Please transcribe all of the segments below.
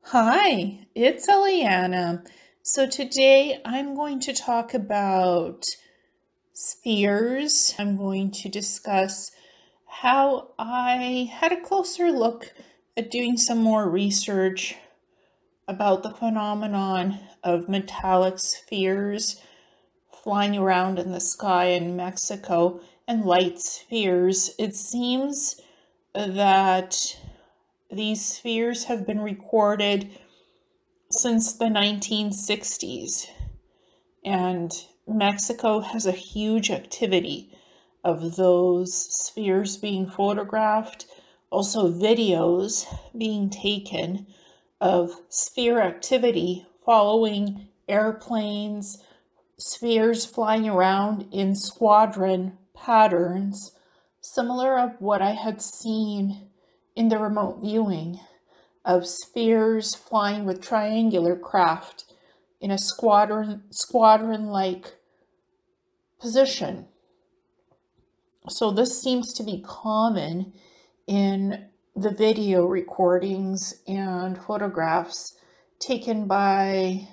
Hi, it's Ileana. So today I'm going to talk about spheres. I'm going to discuss how I had a closer look at doing some more research about the phenomenon of metallic spheres flying around in the sky in Mexico and light spheres. It seems that these spheres have been recorded since the 1960s, and Mexico has a huge activity of those spheres being photographed, also videos being taken of sphere activity following airplanes, spheres flying around in squadron patterns, similar of what I had seen in the remote viewing of spheres flying with triangular craft in a squadron-like position. So this seems to be common in the video recordings and photographs taken by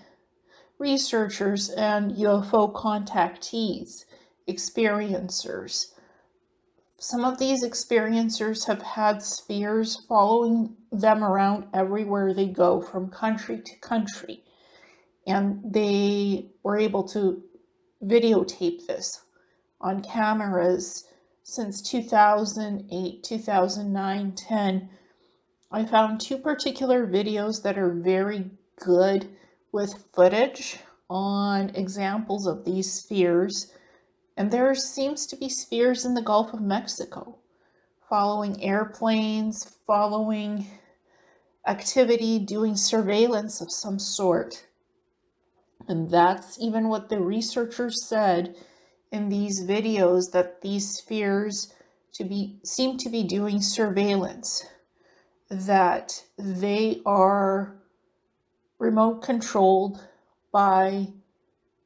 researchers and UFO contactees, experiencers. Some of these experiencers have had spheres following them around everywhere they go, from country to country. And they were able to videotape this on cameras since 2008, 2009, 10. I found two particular videos that are very good with footage on examples of these spheres. And there seems to be spheres in the Gulf of Mexico, following airplanes, following activity, doing surveillance of some sort. And that's even what the researchers said in these videos, that these spheres seem to be doing surveillance, that they are remote controlled by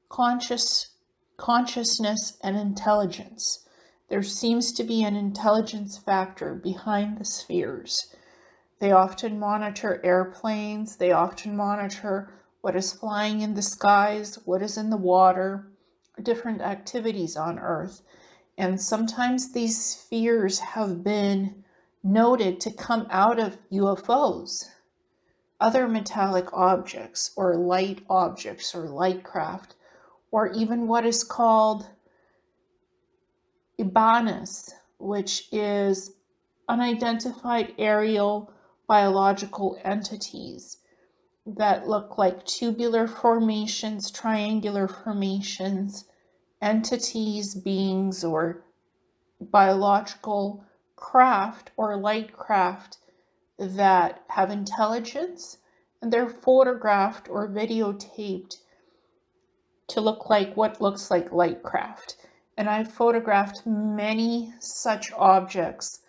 consciousness and intelligence. There seems to be an intelligence factor behind the spheres. They often monitor airplanes. They often monitor what is flying in the skies, what is in the water, different activities on Earth. And sometimes these spheres have been noted to come out of UFOs, other metallic objects or light craft, or even what is called Ebanis, which is unidentified aerial biological entities that look like tubular formations, triangular formations, entities, beings, or biological craft or light craft that have intelligence, and they're photographed or videotaped to look like what looks like light craft. And I've photographed many such objects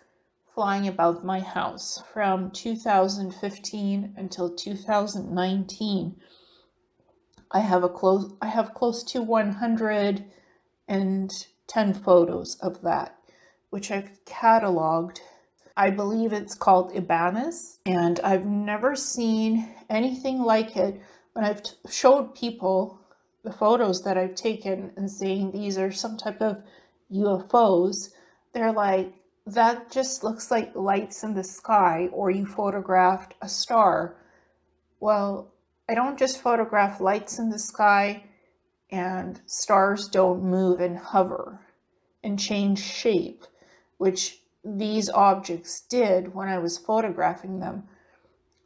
flying about my house from 2015 until 2019. I have close to 110 photos of that, which I've cataloged. I believe it's called Ebanis, and I've never seen anything like it. When I've showed people the photos that I've taken and saying these are some type of UFOs, they're like, that just looks like lights in the sky, or you photographed a star. Well, I don't just photograph lights in the sky, and stars don't move and hover and change shape, which these objects did when I was photographing them.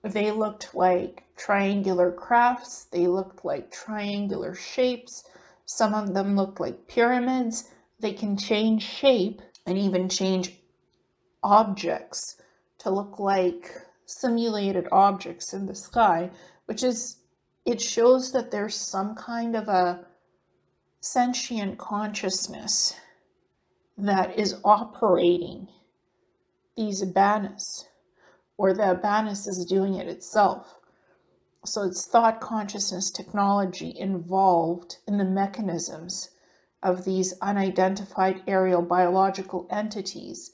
They looked like triangular crafts. They looked like triangular shapes. Some of them looked like pyramids. They can change shape and even change objects to look like simulated objects in the sky, it shows that there's some kind of a sentient consciousness that is operating these Ebanis, or the Ebanis is doing it itself. So it's thought consciousness technology involved in the mechanisms of these unidentified aerial biological entities.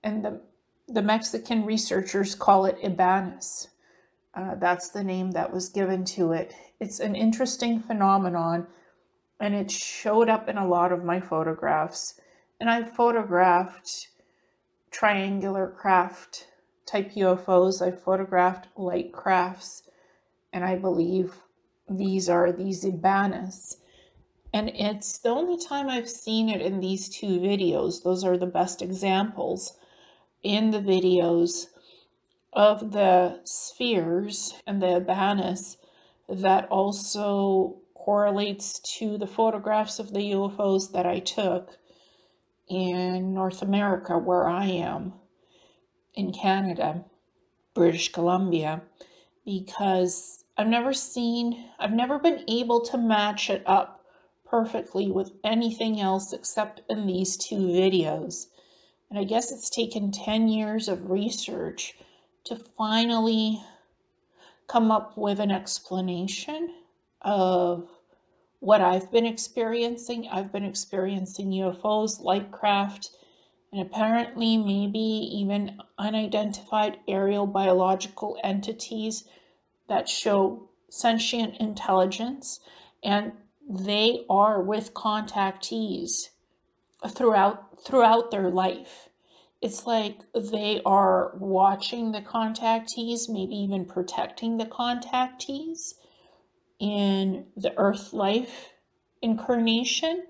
And the Mexican researchers call it Ebanis. That's the name that was given to it. It's an interesting phenomenon, and it showed up in a lot of my photographs. And I've photographed triangular craft type UFOs. I've photographed light crafts, and I believe these are these Ebanis. And it's the only time I've seen it in these two videos. Those are the best examples in the videos of the spheres and the Ebanis that also correlates to the photographs of the UFOs that I took in North America, where I am, in Canada, British Columbia, because I've never been able to match it up perfectly with anything else except in these two videos. And I guess it's taken 10 years of research to finally come up with an explanation of what I've been experiencing. I've been experiencing UFOs, light craft, and apparently maybe even unidentified aerial biological entities that show sentient intelligence, and they are with contactees throughout their life. It's like they are watching the contactees, maybe even protecting the contactees in the Earth life incarnation.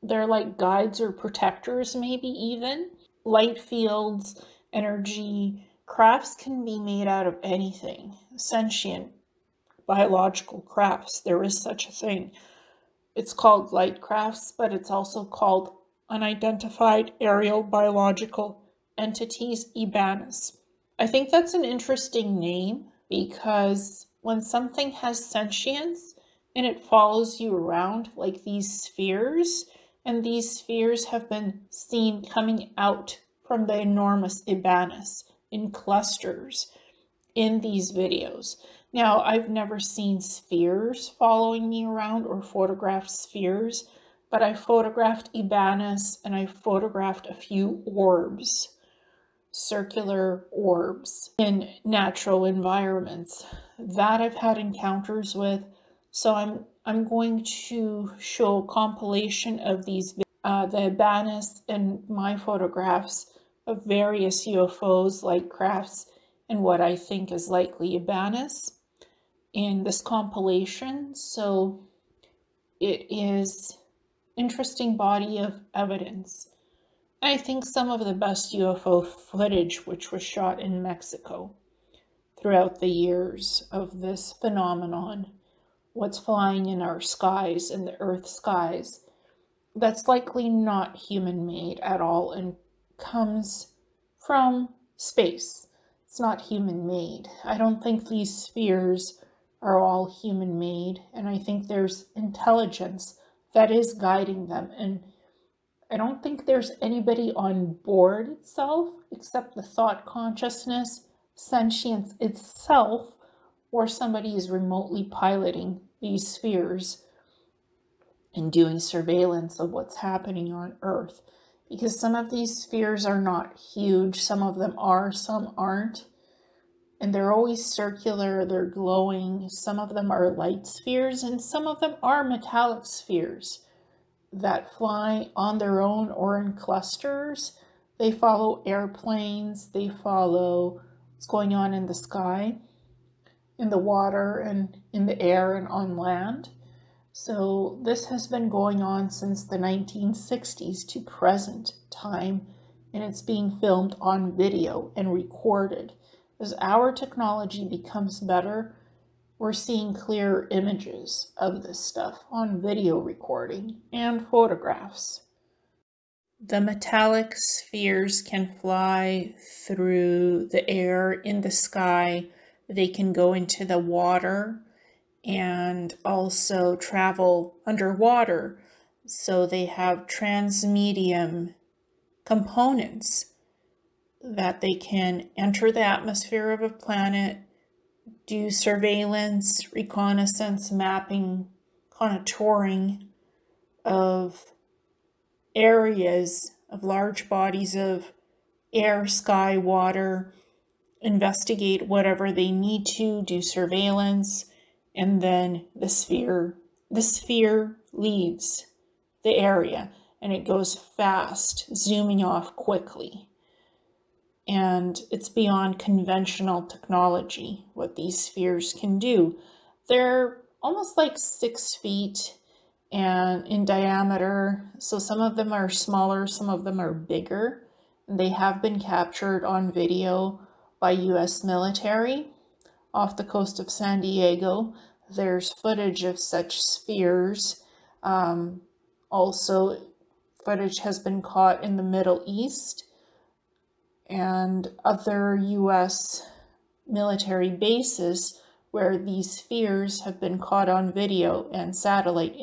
They're like guides or protectors, maybe even. Light fields, energy, crafts can be made out of anything. Sentient, biological crafts, there is such a thing. It's called light crafts, but it's also called unidentified aerial biological entities, Ebanis. I think that's an interesting name because when something has sentience and it follows you around like these spheres, and these spheres have been seen coming out from the enormous Ebanis in clusters in these videos. Now, I've never seen spheres following me around or photographed spheres, but I photographed Ebanis and I photographed a few orbs, circular orbs in natural environments that I've had encounters with. So I'm going to show a compilation of these, the Ebanis and my photographs of various UFOs, light crafts, and what I think is likely Ebanis in this compilation. So it is interesting body of evidence. I think some of the best UFO footage which was shot in Mexico throughout the years of this phenomenon, what's flying in our skies, in the Earth skies, that's likely not human-made at all and comes from space. It's not human-made. I don't think these spheres are all human-made, and I think there's intelligence that is guiding them, and I don't think there's anybody on board itself except the thought consciousness, sentience itself, or somebody is remotely piloting these spheres and doing surveillance of what's happening on Earth. Because some of these spheres are not huge, some of them are, some aren't. And they're always circular, they're glowing. Some of them are light spheres, and some of them are metallic spheres that fly on their own or in clusters. They follow airplanes, they follow what's going on in the sky, in the water, and in the air, and on land. So this has been going on since the 1960s to present time, and it's being filmed on video and recorded. As our technology becomes better, we're seeing clearer images of this stuff on video recording and photographs. The metallic spheres can fly through the air, in the sky. They can go into the water and also travel underwater. So they have transmedium components that they can enter the atmosphere of a planet, do surveillance, reconnaissance, mapping, contouring of areas of large bodies of air, sky, water, investigate whatever they need to, do surveillance, and then the sphere leaves the area and it goes fast, zooming off quickly. And it's beyond conventional technology what these spheres can do. They're almost like 6 feet and in diameter, so some of them are smaller, some of them are bigger. And they have been captured on video by US military off the coast of San Diego. There's footage of such spheres. Also, footage has been caught in the Middle East and other US military bases where these spheres have been caught on video and satellite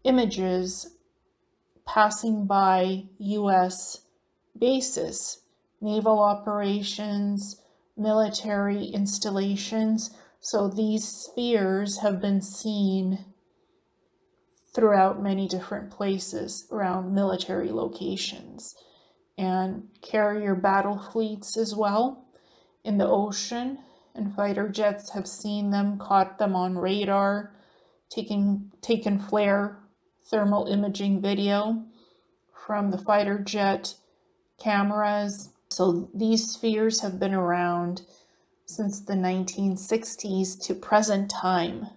images passing by US bases, naval operations, military installations. So these spheres have been seen throughout many different places around military locations, and carrier battle fleets as well in the ocean, and fighter jets have seen them, caught them on radar, taken flare thermal imaging video from the fighter jet cameras. So these spheres have been around since the 1960s to present time.